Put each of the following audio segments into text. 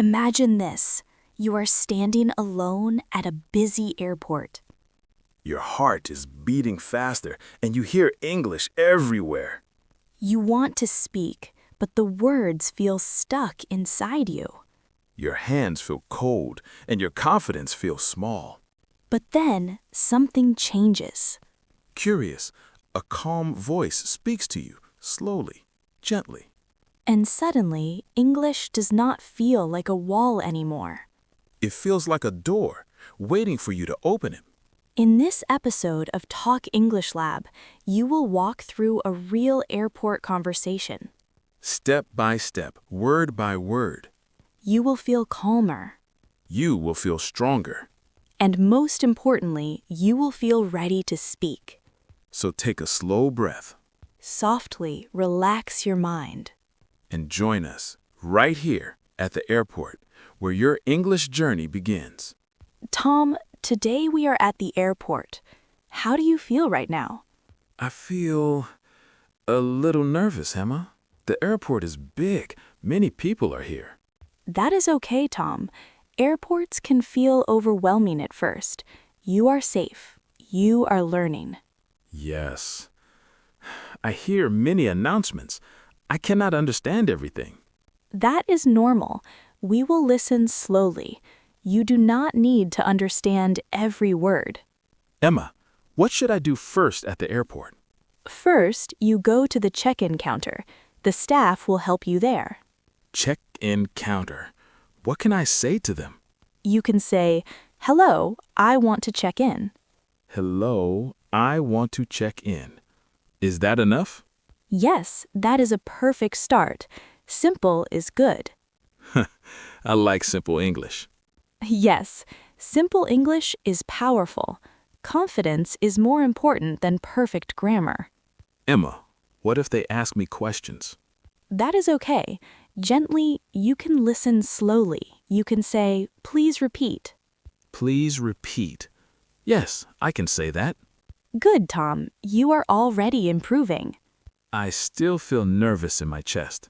Imagine this. You are standing alone at a busy airport. Your heart is beating faster, and you hear English everywhere. You want to speak, but the words feel stuck inside you. Your hands feel cold, and your confidence feels small. But then something changes. Curious, a calm voice speaks to you, slowly, gently. And suddenly, English does not feel like a wall anymore. It feels like a door, waiting for you to open it. In this episode of Talk English Lab, you will walk through a real airport conversation. Step by step, word by word. You will feel calmer. You will feel stronger. And most importantly, you will feel ready to speak. So take a slow breath Softly relax your mind. and join us right here at the airport, where your English journey begins. Tom, today we are at the airport. How do you feel right now? I feel a little nervous, Emma. The airport is big. Many people are here. That is okay, Tom. Airports can feel overwhelming at first. You are safe. You are learning. Yes. I hear many announcements. I cannot understand everything. That is normal. We will listen slowly. You do not need to understand every word. Emma, what should I do first at the airport? First, you go to the check-in counter. The staff will help you there. Check-in counter. What can I say to them? You can say, "Hello, I want to check in." Hello, I want to check in. Is that enough? Yes, that is a perfect start. Simple is good. I like simple English. Yes, simple English is powerful. Confidence is more important than perfect grammar. Emma, what if they ask me questions? That is okay. Gently, you can listen slowly. You can say, "Please repeat." Please repeat. Yes, I can say that. Good, Tom. You are already improving. I still feel nervous in my chest.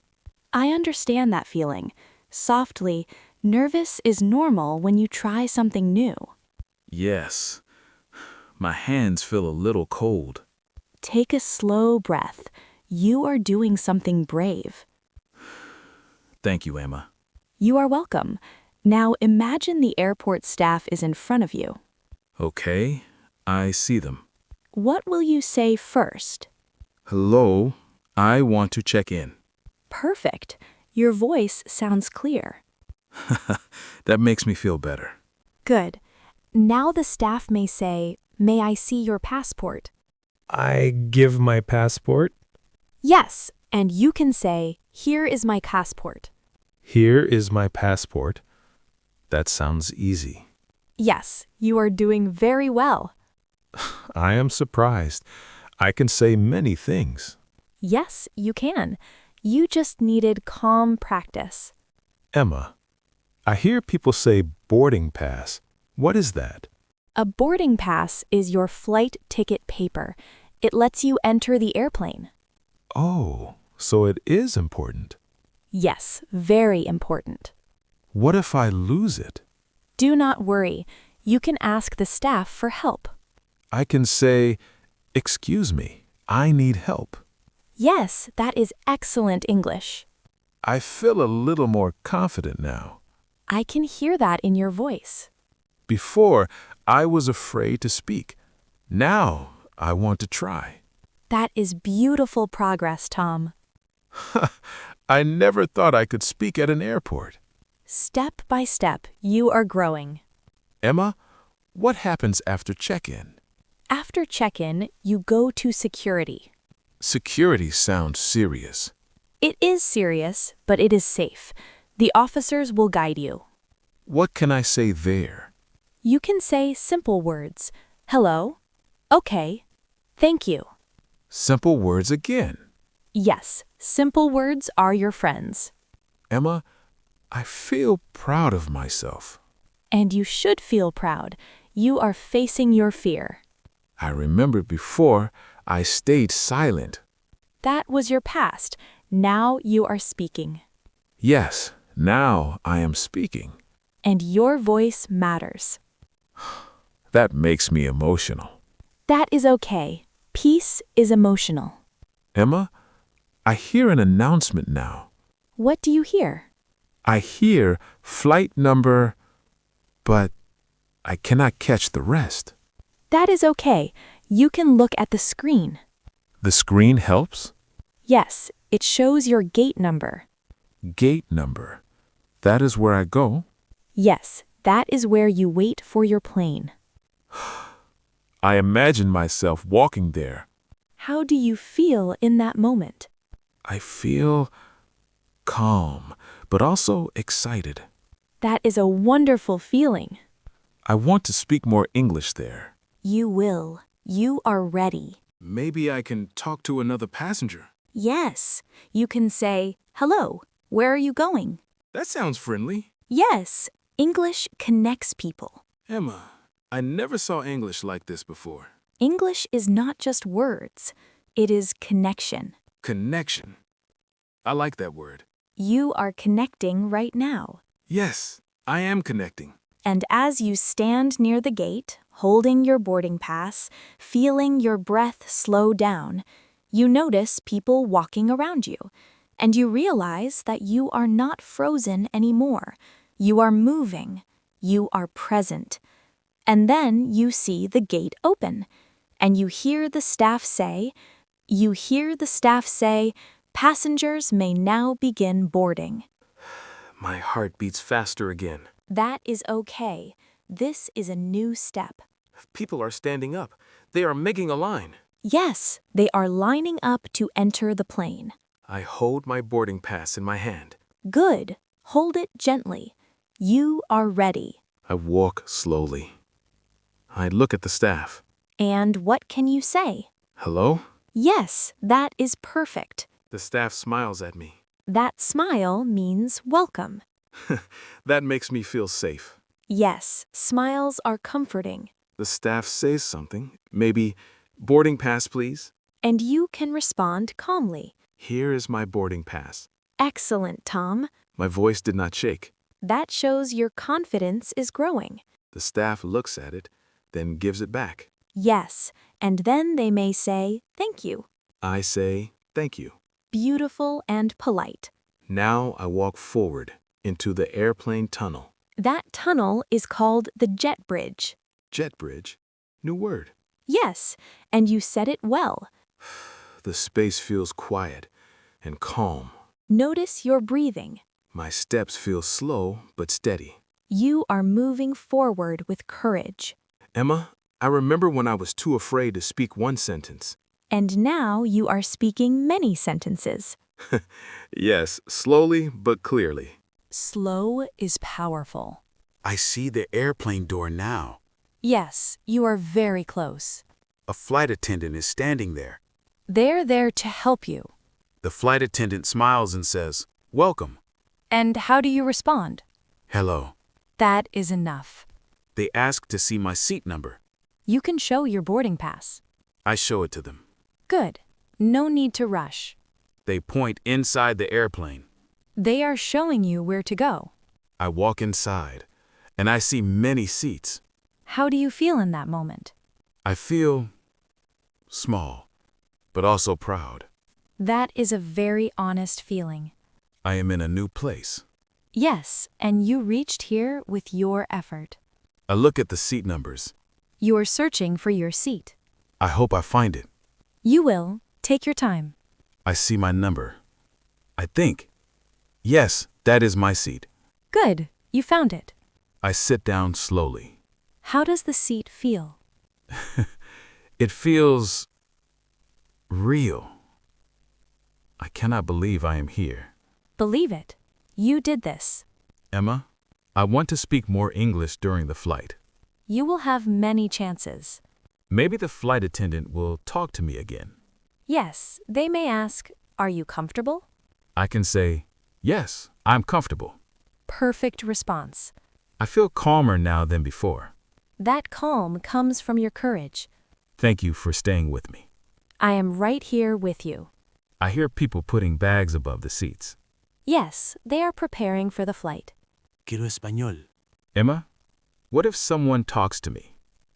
I understand that feeling. Softly, nervous is normal when you try something new. Yes. My hands feel a little cold. Take a slow breath. You are doing something brave. Thank you, Emma. You are welcome. Now imagine the airport staff is in front of you. Okay, I see them. What will you say first? Hello, I want to check in. Perfect. Your voice sounds clear. That makes me feel better. Good. Now the staff may say, "May I see your passport?" I give my passport. Yes, and you can say, "Here is my passport." Here is my passport. That sounds easy. Yes, you are doing very well. I am surprised. I can say many things. Yes, you can. You just needed calm practice. Emma, I hear people say boarding pass. What is that? A boarding pass is your flight ticket paper. It lets you enter the airplane. Oh, so it is important. Yes, very important. What if I lose it? Do not worry. You can ask the staff for help. I can say, "Excuse me, I need help." Yes, that is excellent English. I feel a little more confident now. I can hear that in your voice. Before, I was afraid to speak. Now, I want to try. That is beautiful progress, Tom. I never thought I could speak at an airport. Step by step, you are growing. Emma, what happens after check-in? After check-in, you go to security. Security sounds serious. It is serious, but it is safe. The officers will guide you. What can I say there? You can say simple words. Hello. Okay. Thank you. Simple words again. Yes, simple words are your friends. Emma, I feel proud of myself. And you should feel proud. You are facing your fear. I remember before I stayed silent. That was your past. Now you are speaking. Yes, Now I am speaking. And your voice matters. That makes me emotional. That is okay. Peace is emotional. Emma, I hear an announcement now. What do you hear? I hear flight number, but I cannot catch the rest. That is okay. You can look at the screen. The screen helps? Yes, it shows your gate number. Gate number. That is where I go. Yes, that is where you wait for your plane. I imagine myself walking there. How do you feel in that moment? I feel calm, but also excited. That is a wonderful feeling. I want to speak more English there. You will. You are ready. Maybe I can talk to another passenger. Yes, you can say, "Hello, where are you going?" That sounds friendly. Yes, English connects people. Emma, I never saw English like this before. English is not just words, it is connection. Connection. I like that word. You are connecting right now. Yes, I am connecting. And as you stand near the gate, holding your boarding pass, feeling your breath slow down, you notice people walking around you, and you realize that you are not frozen anymore. You are moving. You are present. And then you see the gate open, and you hear the staff say, "Passengers may now begin boarding." My heart beats faster again. That is okay. This is a new step. People are standing up. They are making a line. Yes, they are lining up to enter the plane. I hold my boarding pass in my hand. Good. Hold it gently. You are ready. I walk slowly. I look at the staff. And what can you say? Hello? Yes, that is perfect. The staff smiles at me. That smile means welcome. That makes me feel safe. Yes, smiles are comforting. The staff says something. Maybe, boarding pass, please. And you can respond calmly. Here is my boarding pass. Excellent, Tom. My voice did not shake. That shows your confidence is growing. The staff looks at it, then gives it back. Yes, and then they may say, "Thank you." I say, thank you. Beautiful and polite. Now I walk forward into the airplane tunnel. That tunnel is called the jet bridge. Jet bridge. New word. Yes, and you said it well. The space feels quiet and calm. Notice your breathing. My steps feel slow but steady. You are moving forward with courage. Emma, I remember when I was too afraid to speak one sentence. And now you are speaking many sentences. Yes, slowly but clearly. Slow is powerful. I see the airplane door now. Yes, you are very close. A flight attendant is standing there. They're there to help you. The flight attendant smiles and says, "Welcome." And how do you respond? Hello. That is enough. They ask to see my seat number. You can show your boarding pass. I show it to them. Good. No need to rush. They point inside the airplane. They are showing you where to go. I walk inside, and I see many seats. How do you feel in that moment? I feel small, but also proud. That is a very honest feeling. I am in a new place. Yes, and you reached here with your effort. I look at the seat numbers. You are searching for your seat. I hope I find it. You will. Take your time. I see my number. I think, yes, that is my seat. Good. You found it. I sit down slowly. How does the seat feel? It feels real. I cannot believe I am here. Believe it. You did this. Emma, I want to speak more English during the flight. You will have many chances. Maybe the flight attendant will talk to me again. Yes, they may ask, "Are you comfortable?" I can say, "Yes, I'm comfortable." Perfect response. I feel calmer now than before. That calm comes from your courage. Thank you for staying with me. I am right here with you. I hear people putting bags above the seats. Yes, they are preparing for the flight. Quiero español. Emma, what if someone talks to me?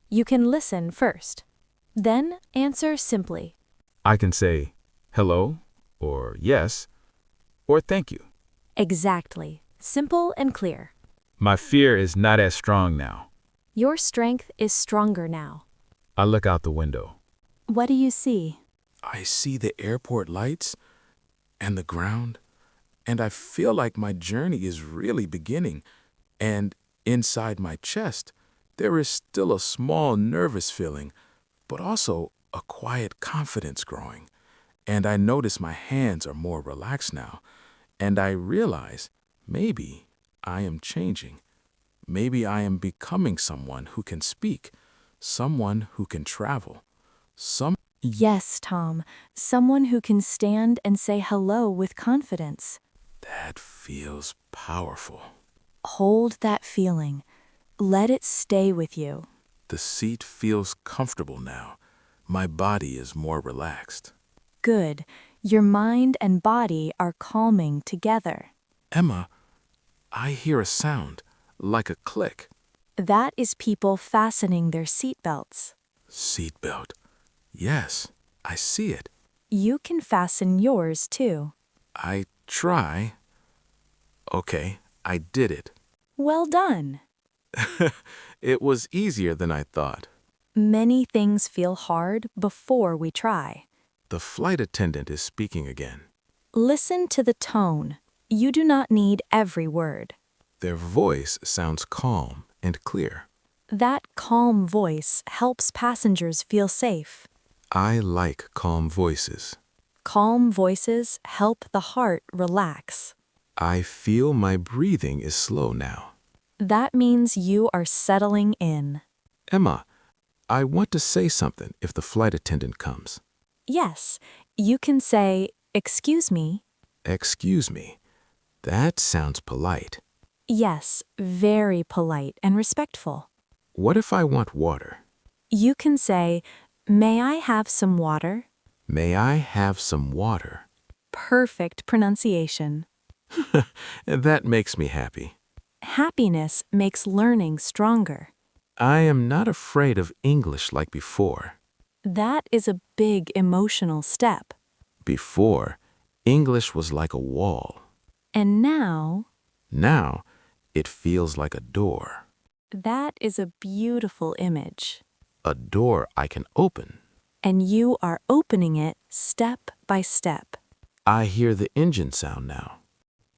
You can listen first. Then answer simply. I can say, hello, or yes, or thank you. Exactly. Simple and clear. My fear is not as strong now. Your strength is stronger now. I look out the window. What do you see? I see the airport lights and the ground, and I feel like my journey is really beginning. And inside my chest, there is still a small nervous feeling, but also a quiet confidence growing. And I notice my hands are more relaxed now, and I realize maybe I am changing. Maybe I am becoming someone who can speak, someone who can travel, Yes, Tom. Someone who can stand and say hello with confidence. that feels powerful. Hold that feeling. Let it stay with you. The seat feels comfortable now. My body is more relaxed. Good. Your mind and body are calming together. Emma, I hear a sound, like a click. That is people fastening their seatbelts. Seatbelt. Yes, I see it. You can fasten yours too. I try. Okay, I did it. Well done. It was easier than I thought. Many things feel hard before we try. The flight attendant is speaking again. Listen to the tone. You do not need every word. Their voice sounds calm and clear. That calm voice helps passengers feel safe. I like calm voices. Calm voices help the heart relax. I feel my breathing is slow now. That means you are settling in. Emma, I want to say something if the flight attendant comes. Yes, you can say, "Excuse me." Excuse me. That sounds polite. Yes, very polite and respectful. What if I want water? You can say, "May I have some water?" May I have some water? Perfect pronunciation. That makes me happy. Happiness makes learning stronger. I am not afraid of English like before. That is a big emotional step. Before, English was like a wall. And now, Now, it feels like a door. that is a beautiful image. A door I can open. And you are opening it step by step. I hear the engine sound now.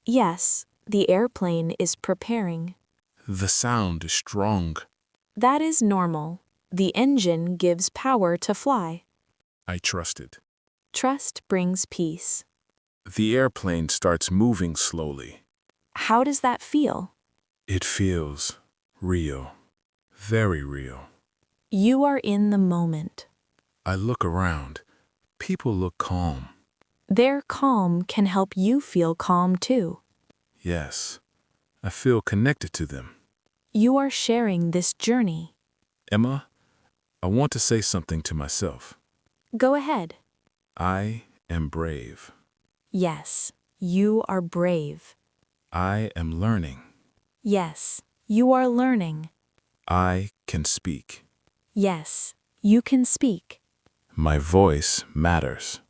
Yes, the airplane is preparing. The sound is strong. That is normal. The engine gives power to fly. I trust it. Trust brings peace. The airplane starts moving slowly. How does that feel? It feels real. Very real. You are in the moment. I look around. People look calm. Their calm can help you feel calm too. Yes, I feel connected to them. You are sharing this journey. Emma, I want to say something to myself. Go ahead. I am brave. Yes, you are brave. I am learning. Yes, you are learning. I can speak. Yes, you can speak. My voice matters.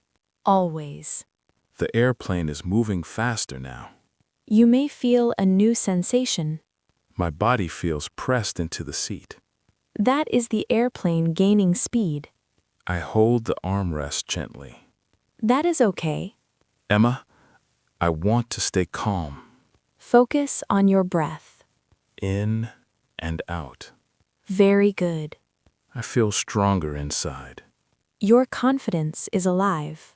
Always. The airplane is moving faster now. You may feel a new sensation. My body feels pressed into the seat. That is the airplane gaining speed. I hold the armrest gently. That is okay. Emma, I want to stay calm. Focus on your breath. In and out. Very good. I feel stronger inside. Your confidence is alive.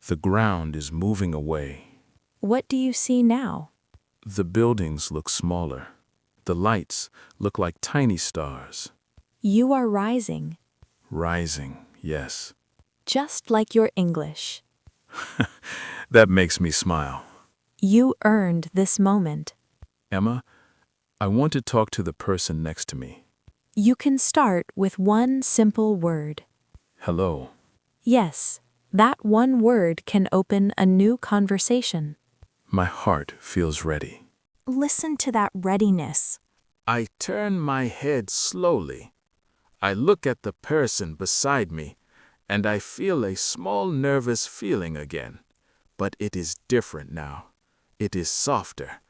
The ground is moving away. What do you see now? The buildings look smaller. The lights look like tiny stars. You are rising, Rising, yes. just like your English. That makes me smile. You earned this moment. Emma, I want to talk to the person next to me. You can start with one simple word. Hello. Yes, that one word can open a new conversation. My heart feels ready. Listen to that readiness. I turn my head slowly. I look at the person beside me, and I feel a small nervous feeling again. But it is different now. It is softer.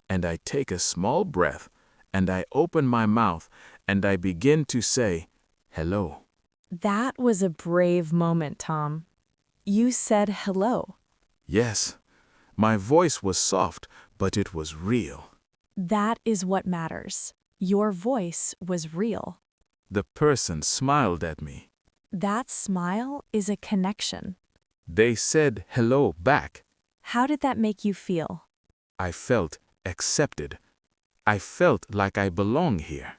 And I take a small breath, and I open my mouth, and I begin to say, hello. That was a brave moment, Tom. You said hello. Yes, my voice was soft, but it was real. That is what matters. Your voice was real. The person smiled at me. That smile is a connection. They said hello back. How did that make you feel? I felt accepted. I felt like I belong here.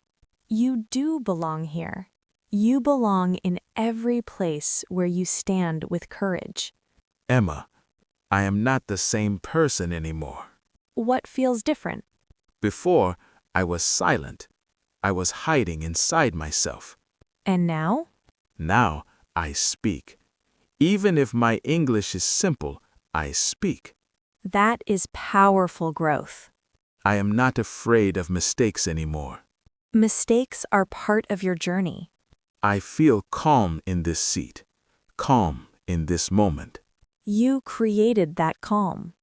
You do belong here. You belong in every place where you stand with courage. Emma, I am not the same person anymore. What feels different? Before, I was silent. I was hiding inside myself. And now? Now, I speak. Even if my English is simple, I speak. That is powerful growth. I am not afraid of mistakes anymore. Mistakes are part of your journey. I feel calm in this seat, calm in this moment. You created that calm.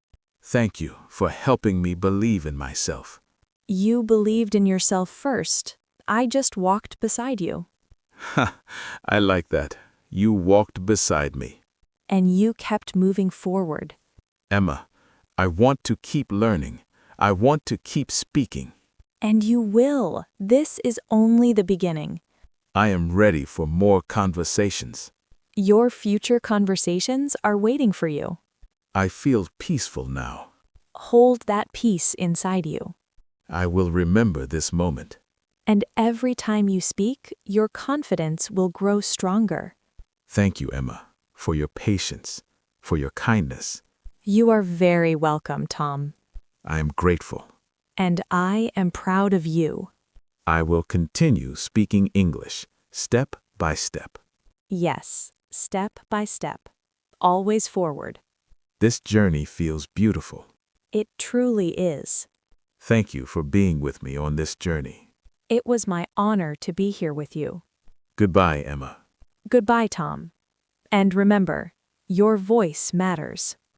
Thank you for helping me believe in myself. You believed in yourself first. I just walked beside you. Ha, I like that. You walked beside me. And you kept moving forward. Emma, I want to keep learning. I want to keep speaking. And you will. This is only the beginning. I am ready for more conversations. Your future conversations are waiting for you. I feel peaceful now. Hold that peace inside you. I will remember this moment. And every time you speak, your confidence will grow stronger. Thank you, Emma, for your patience, for your kindness. You are very welcome, Tom. I am grateful. And I am proud of you. I will continue speaking English, step by step. Yes, step by step. Always forward. This journey feels beautiful. It truly is. Thank you for being with me on this journey. It was my honor to be here with you. Goodbye, Emma. Goodbye, Tom. And remember, your voice matters.